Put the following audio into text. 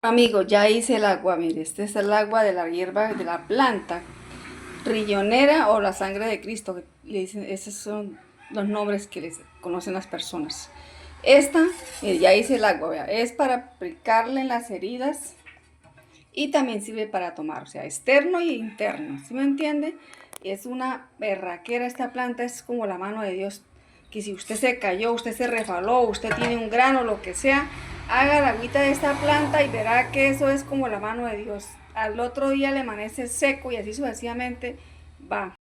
Amigo, ya hice el agua, mire, este es el agua de la hierba de la planta, riñonera o la sangre de Cristo, que le dicen, esos son los nombres que les conocen las personas. Esta, mire, ya hice el agua, vea, es para aplicarle en las heridas y también sirve para tomar, o sea, externo y interno, ¿sí me entiende? Es una berraquera esta planta, es como la mano de Dios, que si usted se cayó, usted se refaló, usted tiene un grano, lo que sea, haga la agüita de esta planta y verá que eso es como la mano de Dios. Al otro día le amanece seco y así sucesivamente va.